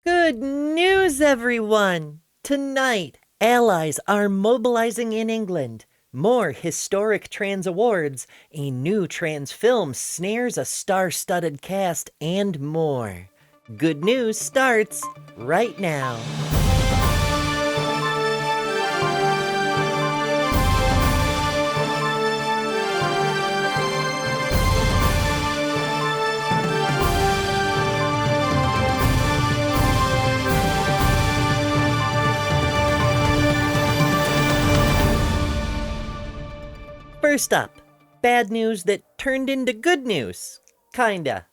Good news, everyone! Tonight, allies are mobilizing in England. More historic trans awards, a new trans film snares a star-studded cast, and more. Good news starts right now. First up, bad news that turned into good news. Kinda.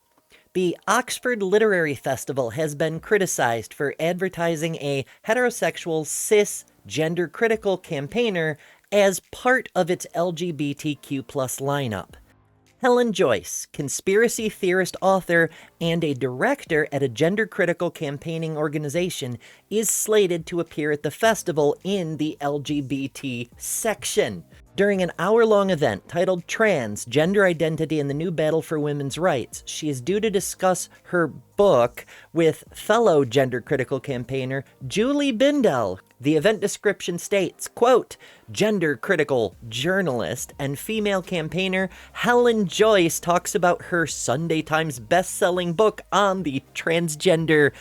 The Oxford Literary Festival has been criticized for advertising a heterosexual, cis, gender-critical campaigner as part of its LGBTQ lineup. Helen Joyce, conspiracy theorist author and a director at a gender-critical campaigning organization, is slated to appear at the festival in the LGBT section. During an hour-long event titled Transgender Identity and the New Battle for Women's Rights, she is due to discuss her book with fellow gender-critical campaigner Julie Bindel. The event description states, quote, gender-critical journalist and female campaigner Helen Joyce talks about her Sunday Times best-selling book on the transgender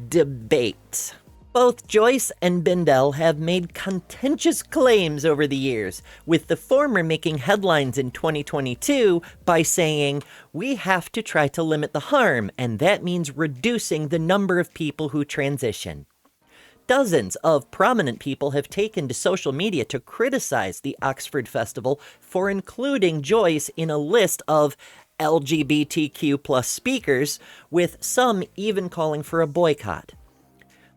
debate. Both Joyce and Bindel have made contentious claims over the years, with the former making headlines in 2022 by saying, "We have to try to limit the harm, and that means reducing the number of people who transition." Dozens of prominent people have taken to social media to criticize the Oxford Festival for including Joyce in a list of LGBTQ+ speakers, with some even calling for a boycott.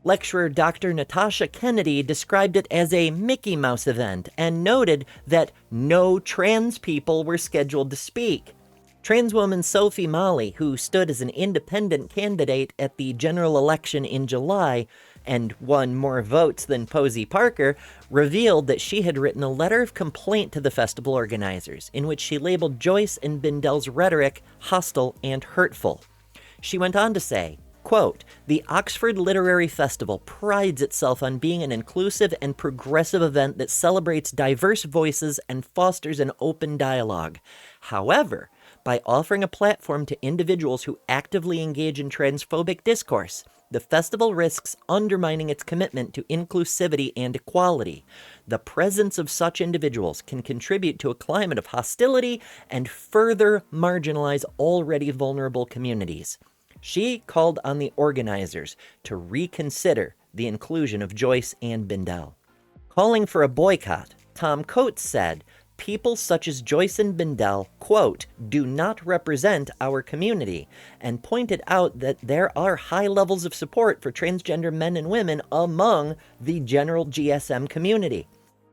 Lecturer Dr. Natasha Kennedy described it as a Mickey Mouse event and noted that no trans people were scheduled to speak. Trans woman Sophie Malley, who stood as an independent candidate at the general election in July and won more votes than Posey Parker, revealed that she had written a letter of complaint to the festival organizers in which she labeled Joyce and Bindel's rhetoric hostile and hurtful. She went on to say, quote, "The Oxford Literary Festival prides itself on being an inclusive and progressive event that celebrates diverse voices and fosters an open dialogue. However, by offering a platform to individuals who actively engage in transphobic discourse, the festival risks undermining its commitment to inclusivity and equality. The presence of such individuals can contribute to a climate of hostility and further marginalize already vulnerable communities." She called on the organizers to reconsider the inclusion of Joyce and Bindel. Calling for a boycott, Tom Coates said, "People such as Joyce and Bindel, quote, do not represent our community," and pointed out that there are high levels of support for transgender men and women among the general GSM community.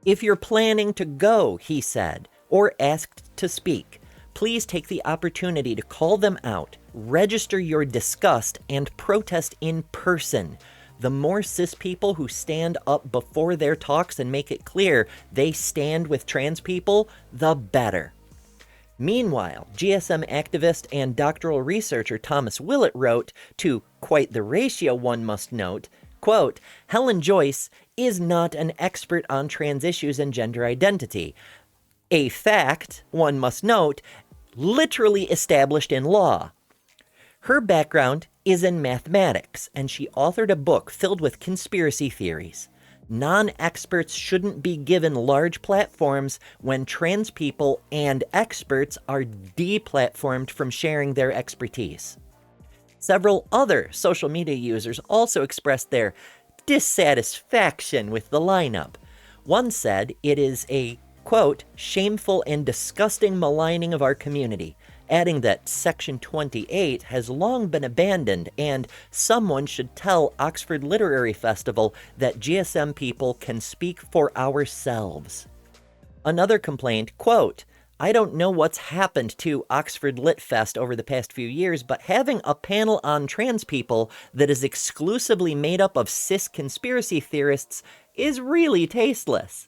"If you're planning to go," he said, "or asked to speak, please take the opportunity to call them out, register your disgust, and protest in person. The more cis people who stand up before their talks and make it clear they stand with trans people, the better." Meanwhile, GSM activist and doctoral researcher Thomas Willett wrote, to quite the ratio one must note, quote, "Helen Joyce is not an expert on trans issues and gender identity. A fact, one must note, literally established in law. Her background is in mathematics, and she authored a book filled with conspiracy theories. Non-experts shouldn't be given large platforms when trans people and experts are deplatformed from sharing their expertise." Several other social media users also expressed their dissatisfaction with the lineup. One said it is a, quote, "shameful and disgusting maligning of our community," adding that Section 28 has long been abandoned and someone should tell Oxford Literary Festival that GSM people can speak for ourselves. Another complained, quote, "I don't know what's happened to Oxford Lit Fest over the past few years, but having a panel on trans people that is exclusively made up of cis conspiracy theorists is really tasteless."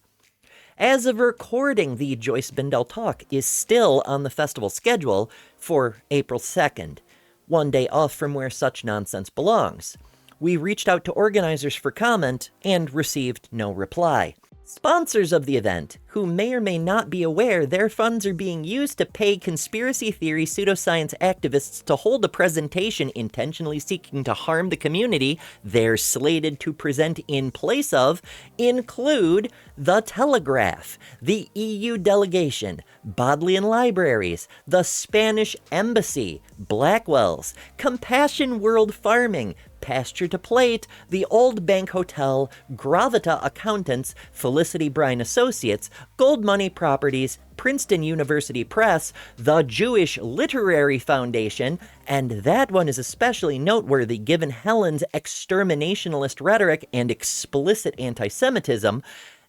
As of recording, the Joyce Bindel talk is still on the festival schedule for April 2nd, one day off from where such nonsense belongs. We reached out to organizers for comment and received no reply. Sponsors of the event, who may or may not be aware their funds are being used to pay conspiracy theory pseudoscience activists to hold a presentation intentionally seeking to harm the community they're slated to present in place of, include The Telegraph, the EU delegation, Bodleian Libraries, the Spanish Embassy, Blackwell's, Compassion World Farming, Pasture to Plate, the Old Bank Hotel, Gravita Accountants, Felicity Brine Associates, Gold Money Properties, Princeton University Press, the Jewish Literary Foundation, and that one is especially noteworthy given Helen's exterminationalist rhetoric and explicit anti-Semitism,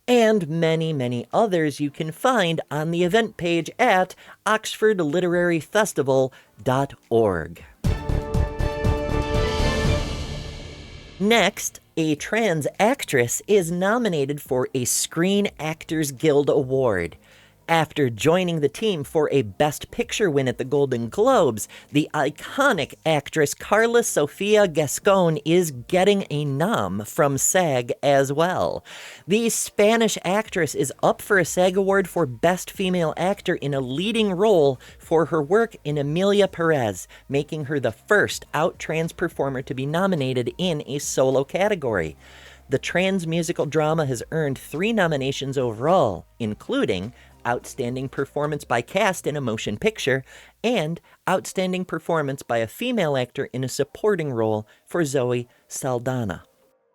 and many, many others you can find on the event page at oxfordliteraryfestival.org. Next, a trans actress is nominated for a Screen Actors Guild Award. After joining the team for a Best Picture win at the Golden Globes, the iconic actress Carla Sofia Gascon is getting a nom from SAG as well. The Spanish actress is up for a SAG Award for Best Female Actor in a Leading Role for her work in Emilia Perez, making her the first out trans performer to be nominated in a solo category. The trans musical drama has earned 3 nominations overall, including Outstanding Performance by Cast in a Motion Picture, and Outstanding Performance by a Female Actor in a Supporting Role for Zoe Saldana.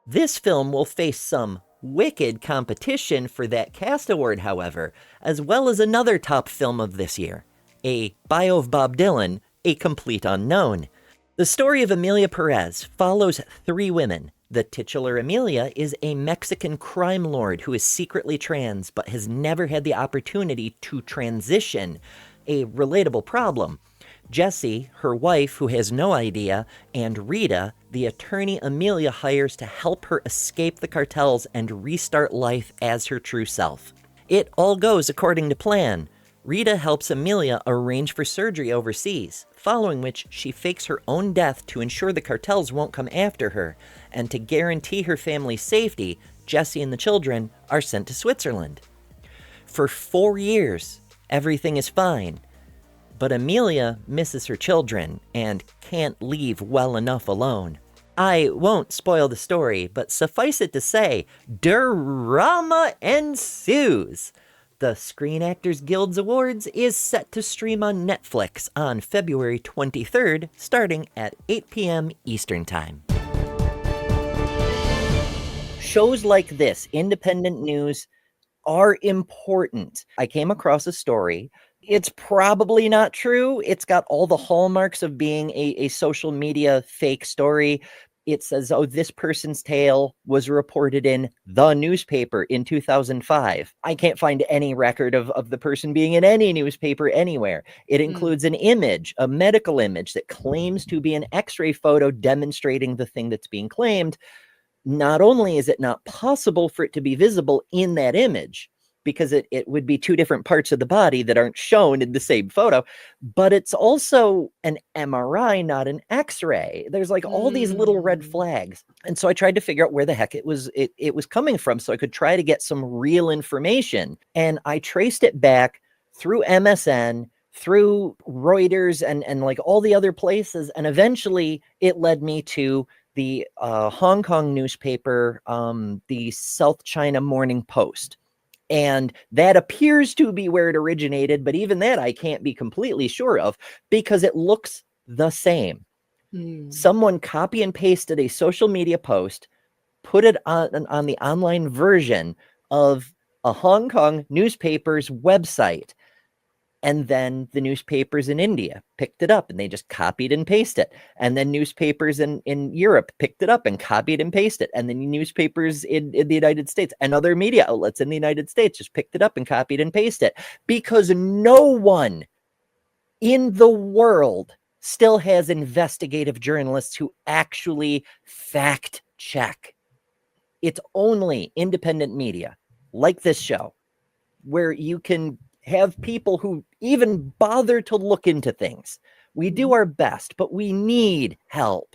This film will face some wicked competition for that cast award, however, as well as another top film of this year, a bio of Bob Dylan, A Complete Unknown. The story of Emilia Perez follows 3 women. The titular Emilia is a Mexican crime lord who is secretly trans but has never had the opportunity to transition, a relatable problem. Jessie, her wife, who has no idea, and Rita, the attorney Emilia hires to help her escape the cartels and restart life as her true self. It all goes according to plan. Rita helps Emilia arrange for surgery overseas, following which she fakes her own death to ensure the cartels won't come after her, and to guarantee her family's safety, Jessie and the children are sent to Switzerland. For 4 years, everything is fine, but Emilia misses her children and can't leave well enough alone. I won't spoil the story, but suffice it to say, drama ensues. The Screen Actors Guild Awards is set to stream on Netflix on February 23rd, starting at 8 p.m. Eastern Time. Shows like this, independent news, are important. I came across a story. It's probably not true. It's got all the hallmarks of being a social media fake story. It says, oh, this person's tale was reported in the newspaper in 2005. I can't find any record of the person being in any newspaper anywhere. It includes an image, a medical image that claims to be an X-ray photo demonstrating the thing that's being claimed. Not only is it not possible for it to be visible in that image, because it would be 2 different parts of the body that aren't shown in the same photo, but it's also an MRI, not an X-ray. There's like all these little red flags. And so I tried to figure out where the heck it was coming from so I could try to get some real information. And I traced it back through MSN, through Reuters and like all the other places. And eventually it led me to the Hong Kong newspaper, the South China Morning Post. And that appears to be where it originated, but even that I can't be completely sure of because it looks the same. Someone copy and pasted a social media post, put it on the online version of a Hong Kong newspaper's website. And then the newspapers in India picked it up and they just copied and pasted it. And then newspapers in Europe picked it up and copied and pasted it. And then newspapers in the United States and other media outlets in the United States just picked it up and copied and pasted it. Because no one in the world still has investigative journalists who actually fact check. It's only independent media like this show where you can have people who even bother to look into things. We do our best, but we need help.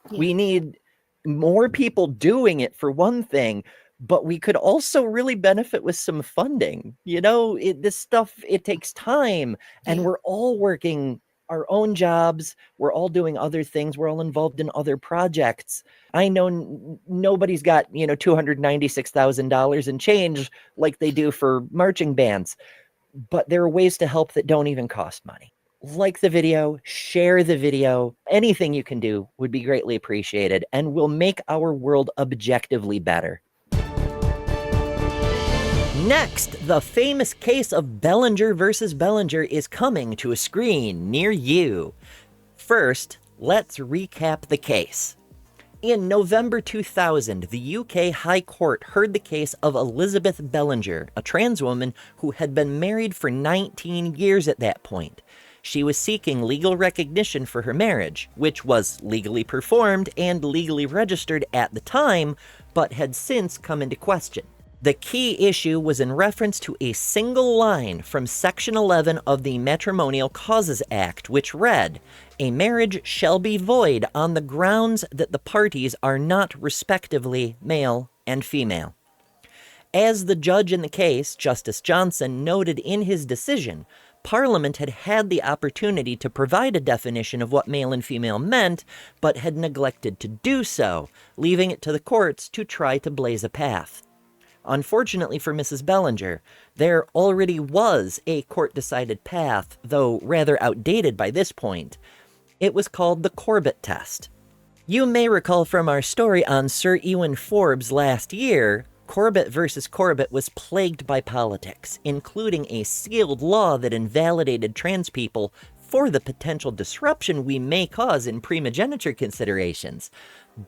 Yeah. We need more people doing it for one thing, but we could also really benefit with some funding. This stuff, it takes time, and Yeah. we're all working our own jobs. We're all doing other things. We're all involved in other projects. I know nobody's got, $296,000 in change like they do for marching bands, but there are ways to help that don't even cost money. Like the video, share the video. Anything you can do would be greatly appreciated and will make our world objectively better. Next, the famous case of Bellinger versus Bellinger is coming to a screen near you. First, let's recap the case. In November 2000, the UK High Court heard the case of Elizabeth Bellinger, a trans woman who had been married for 19 years at that point. She was seeking legal recognition for her marriage, which was legally performed and legally registered at the time, but had since come into question. The key issue was in reference to a single line from Section 11 of the Matrimonial Causes Act, which read, "A marriage shall be void on the grounds that the parties are not respectively male and female." As the judge in the case, Justice Johnson, noted in his decision, Parliament had had the opportunity to provide a definition of what male and female meant, but had neglected to do so, leaving it to the courts to try to blaze a path. Unfortunately for Mrs. Bellinger, there already was a court-decided path, though rather outdated by this point. It was called the Corbett test. You may recall from our story on Sir Ewan Forbes last year, Corbett versus Corbett was plagued by politics, including a sealed law that invalidated trans people for the potential disruption we may cause in primogeniture considerations.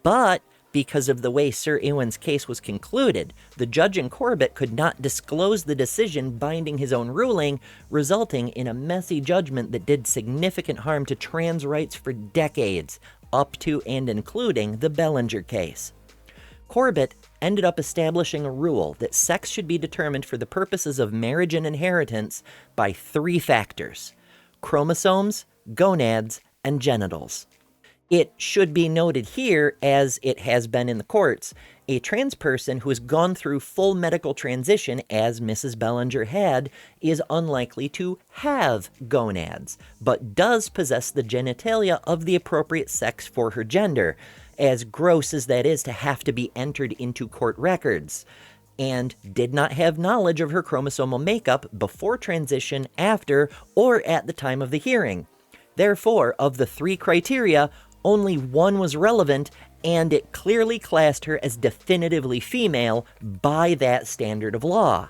But because of the way Sir Ewan's case was concluded, the judge in Corbett could not disclose the decision binding his own ruling, resulting in a messy judgment that did significant harm to trans rights for decades, up to and including the Bellinger case. Corbett ended up establishing a rule that sex should be determined for the purposes of marriage and inheritance by 3 factors: chromosomes, gonads, and genitals. It should be noted here, as it has been in the courts, a trans person who has gone through full medical transition, as Mrs. Bellinger had, is unlikely to have gonads, but does possess the genitalia of the appropriate sex for her gender, as gross as that is to have to be entered into court records, and did not have knowledge of her chromosomal makeup before transition, after, or at the time of the hearing. Therefore, of the 3 criteria, only one was relevant, and it clearly classed her as definitively female by that standard of law.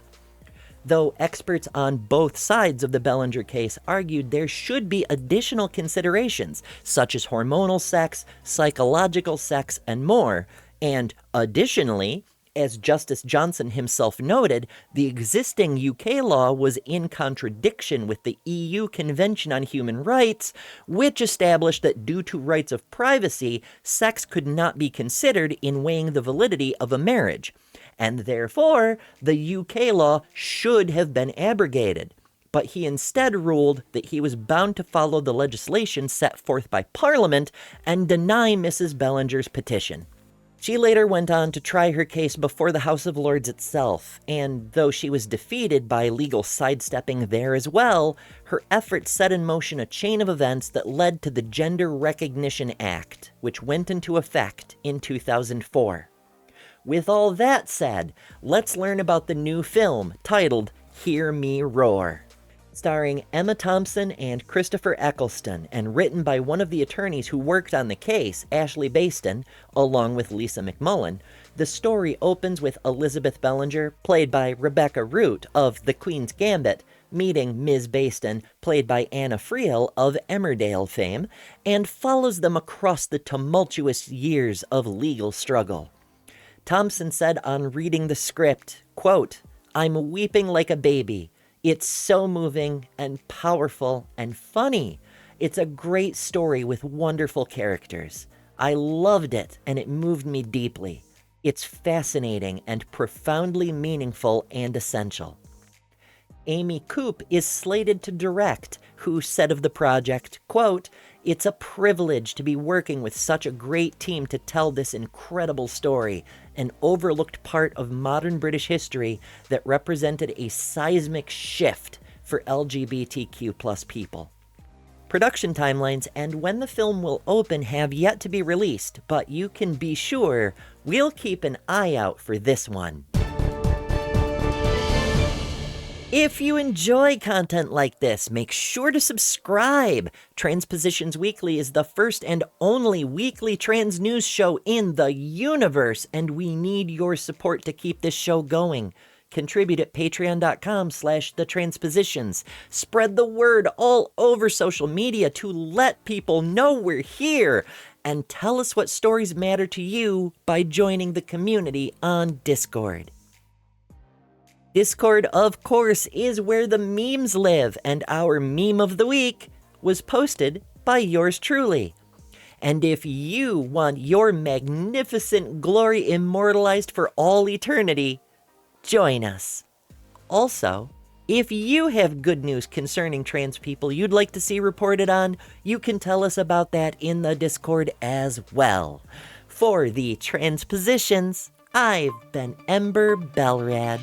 Though experts on both sides of the Bellinger case argued there should be additional considerations, such as hormonal sex, psychological sex, and more, and additionally, as Justice Johnson himself noted, the existing UK law was in contradiction with the EU Convention on Human Rights, which established that due to rights of privacy, sex could not be considered in weighing the validity of a marriage, and therefore the UK law should have been abrogated. But he instead ruled that he was bound to follow the legislation set forth by Parliament and deny Mrs. Bellinger's petition. She later went on to try her case before the House of Lords itself, and though she was defeated by legal sidestepping there as well, her efforts set in motion a chain of events that led to the Gender Recognition Act, which went into effect in 2004. With all that said, let's learn about the new film titled Hear Me Roar. Starring Emma Thompson and Christopher Eccleston, and written by one of the attorneys who worked on the case, Ashley Baston, along with Lisa McMullen, the story opens with Elizabeth Bellinger, played by Rebecca Root of The Queen's Gambit, meeting Ms. Baston, played by Anna Friel of Emmerdale fame, and follows them across the tumultuous years of legal struggle. Thompson said on reading the script, quote, "I'm weeping like a baby. It's so moving and powerful and funny. It's a great story with wonderful characters. I loved it, and it moved me deeply. It's fascinating and profoundly meaningful and essential." Amy Coop is slated to direct, who said of the project, quote, It's a privilege to be working with such a great team to tell this incredible story, an overlooked part of modern British history that represented a seismic shift for LGBTQ plus people. Production timelines and when the film will open have yet to be released, but you can be sure we'll keep an eye out for this one. If you enjoy content like this, make sure to subscribe. Transpositions Weekly is the first and only weekly trans news show in the universe, and we need your support to keep this show going. Contribute at patreon.com/thetranspositions. Spread the word all over social media to let people know we're here. And tell us what stories matter to you by joining the community on Discord. Discord, of course, is where the memes live, and our meme of the week was posted by yours truly. And if you want your magnificent glory immortalized for all eternity, join us. Also, if you have good news concerning trans people you'd like to see reported on, you can tell us about that in the Discord as well. For the Transpositions, I've been Ember Belrad.